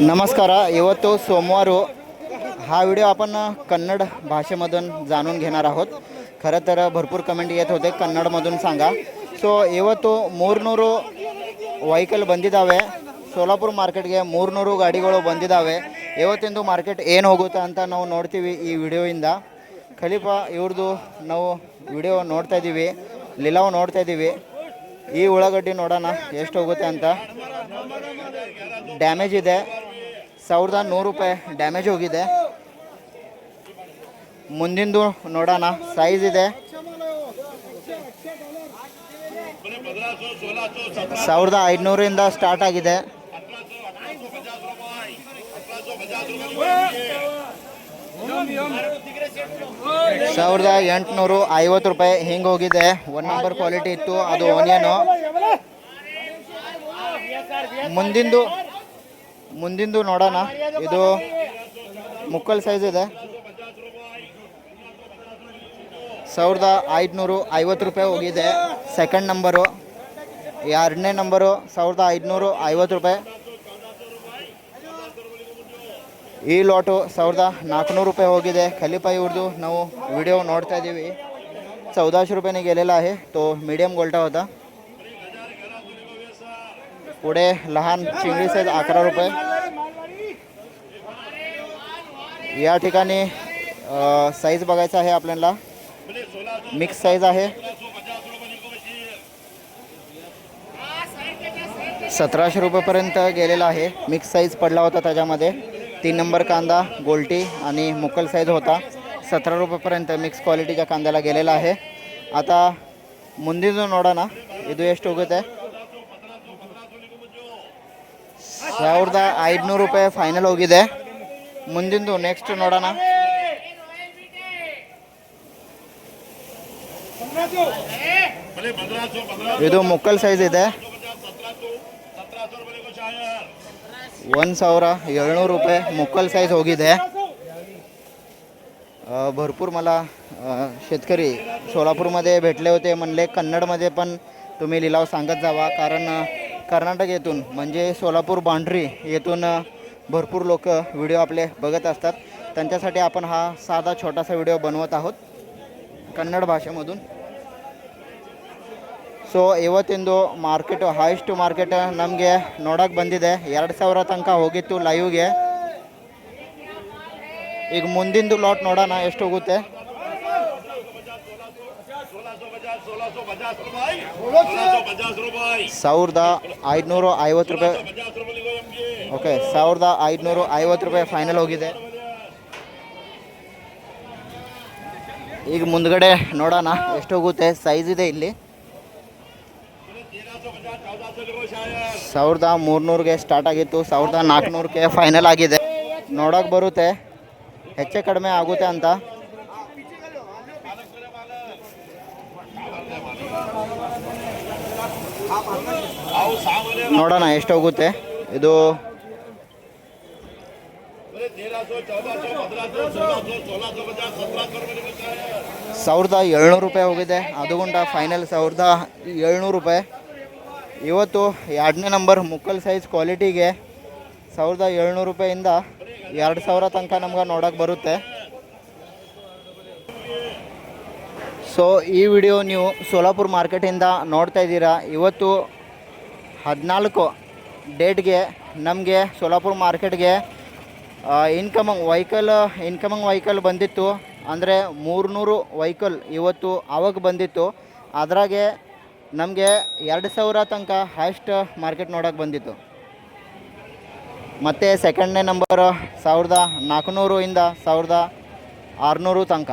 नमस्कार. ಇವತ್ತು ಸೋಮವಾರ हा व्हिडिओ आपण कन्नड भाषेमधून जाणून घेणार आहोत. खरं तर भरपूर कमेंट येत होते कन्नडमधून सांगा. ಸೊ ಇವತ್ತು 300 ವೆಹಿಕಲ್ ಬಂದಿದ್ದಾವೆ ಸೋಲಾಪುರ ಮಾರ್ಕೆಟ್ಗೆ. 300 ಗಾಡಿಗಳು ಬಂದಿದ್ದಾವೆ. ಇವತ್ತಿಂದು ಮಾರ್ಕೆಟ್ ಏನು ಹೋಗುತ್ತೆ ಅಂತ ನಾವು ನೋಡ್ತೀವಿ ಈ ವಿಡಿಯೋಯಿಂದ. ಖಲೀಫಾ ಇವ್ರದ್ದು ನಾವು ವಿಡಿಯೋ ನೋಡ್ತಾ ಇದ್ದೀವಿ, ಲಿಲಾವ್ ನೋಡ್ತಾ ಇದ್ದೀವಿ. ಈ ಉಳ್ಳಾಗಡ್ಡಿ ನೋಡೋಣ ಎಷ್ಟು ಹೋಗುತ್ತೆ ಅಂತ. ಡ್ಯಾಮೇಜ್ ಇದೆ, 1100 ರೂಪಾಯಿ ಡ್ಯಾಮೇಜ್ ಹೋಗಿದೆ. ಮುಂದಿಂದು ನೋಡೋಣ, ಸೈಜ್ ಇದೆ 1500 ಸ್ಟಾರ್ಟ್ ಆಗಿದೆ. 1850 ರೂಪಾಯಿ ಹಿಂಗೆ ಹೋಗಿದೆ. 1 ನಂಬರ್ ಕ್ವಾಲಿಟಿ ಇತ್ತು, ಅದು ಓನಿಯನು. ಮುಂದಿಂದು ನೋಡೋಣ, ಇದು ಮುಕ್ಕಲ್ ಸೈಜ್ ಇದೆ. 1550 ರೂಪಾಯಿ ಹೋಗಿದೆ ಸೆಕೆಂಡ್ ನಂಬರು. ಎರಡನೇ ನಂಬರು 1550 ರೂಪಾಯಿ. ಈ ಲಾಟು 1400 ರೂಪಾಯಿ ಹೋಗಿದೆ. ಖಲೀಫಾ इवरदू ನಾವು व्हिडिओ ನೋಡ್ತಾ ಇದ್ದೀವಿ. 1400 रुपयाने गेलेला आहे. तो मीडियम गोल्टा होता. पुढे लहान चिंगडी साईज 11 रुपये. या ठिकाणी साईज बघायचा आहे आपल्याला. मिक्स साईज आहे. 1700 रुपयापर्यंत गेलेला आहे. मिक्स साईज पडला होता त्याच्यामध्ये. 3 नंबर कांदा गोल्टी आणि मुक्कल साईज होता. 17 रुपयापर्यंत मिक्स क्वालिटीच्या कांद्याला गेलेला आहे. आता ಮುಂದಿನ ನೋಡೋಣ, ಇದು ಎಷ್ಟು ಹೋಗುತ್ತೆ. 1500 ರೂಪಾಯಿ ಫೈನಲ್ ಹೋಗಿದೆ. ಮುಂದಿಂದು ನೆಕ್ಸ್ಟ್ ನೋಡೋಣ. ಇದು ಮುಕ್ಕಲ್ ಸೈಜ್ ಇದೆ. 1700 रुपये मुक्कल साईज होಗಿದೆ. भरपूर मला शेतकरी सोलापूरमध्ये भेटले होते. म्हणले कन्नडमध्ये पण तुम्ही लिलाव सांगत जावा, कारण कर्नाटक येथून म्हणजे सोलापूर बांढरी येथून भरपूर लोक व्हिडिओ आपले बघत असतात. त्यांच्यासाठी आपण हा साधा छोटासा व्हिडिओ बनवत आहोत कन्नड भाषेमधून. ಸೊ ಇವತ್ತಿಂದು ಮಾರ್ಕೆಟು ಹೈಯೆಸ್ಟ್ ಮಾರ್ಕೆಟ್ ನಮಗೆ ನೋಡೋಕೆ ಬಂದಿದೆ. 2000 ತನಕ ಹೋಗಿತ್ತು ಲೈವ್ಗೆ. ಈಗ ಮುಂದಿಂದು ಲಾಟ್ ನೋಡೋಣ ಎಷ್ಟು ಹೋಗುತ್ತೆ. 1550 ರೂಪಾಯಿ. ಓಕೆ, 1550 ರೂಪಾಯಿ ಫೈನಲ್ ಹೋಗಿದೆ. ಈಗ ಮುಂದ್ಗಡೆ ನೋಡೋಣ ಎಷ್ಟು ಹೋಗುತ್ತೆ. ಸೈಜ್ ಇದೆ ಇಲ್ಲಿ. 1300ಗೆ ಸ್ಟಾರ್ಟ್ ಆಗಿತ್ತು, 1400ಕ್ಕೆ ಫೈನಲ್ ಆಗಿದೆ. ನೋಡೋಕೆ ಬರುತ್ತೆ, ಹೆಚ್ಚು ಕಡಿಮೆ ಆಗುತ್ತೆ ಅಂತ. ನೋಡೋಣ ಎಷ್ಟು ಹೋಗುತ್ತೆ. ಇದು 1700 ರೂಪಾಯಿ ಹೋಗಿದೆ. ಅದು ಗುಂಟ ಫೈನಲ್ 1700 ರೂಪಾಯಿ. ಇವತ್ತು 2ನೇ ನಂಬರ್ ಮುಕ್ಕಲ್ ಸೈಜ್ ಕ್ವಾಲಿಟಿಗೆ 1700 ರೂಪಾಯಿಂದ 2000 ತನಕ ನಮ್ಗೆ ನೋಡೋಕೆ ಬರುತ್ತೆ. ಸೊ ಈ ವಿಡಿಯೋ ನೀವು ಸೋಲಾಪುರ ಮಾರ್ಕೆಟಿಂದ ನೋಡ್ತಾ ಇದ್ದೀರಾ. ಇವತ್ತು 14 ಡೇಟ್ಗೆ ನಮಗೆ ಸೋಲಾಪುರ ಮಾರ್ಕೆಟ್ಗೆ ಇನ್ಕಮಿಂಗ್ ವೆಹಿಕಲ್ ಬಂದಿತ್ತು. ಅಂದರೆ 300 ವೆಹಿಕಲ್ ಇವತ್ತು ಆವಾಗ ಬಂದಿತ್ತು. ಅದ್ರಾಗೆ ನಮಗೆ 2000 ತನಕ ಹೈಯೆಸ್ಟ್ ಮಾರ್ಕೆಟ್ ನೋಡೋಕೆ ಬಂದಿತ್ತು. ಮತ್ತು ಸೆಕೆಂಡ್ನೇ ನಂಬರ್ 1400 ಇಂದ 1600 ತನಕ.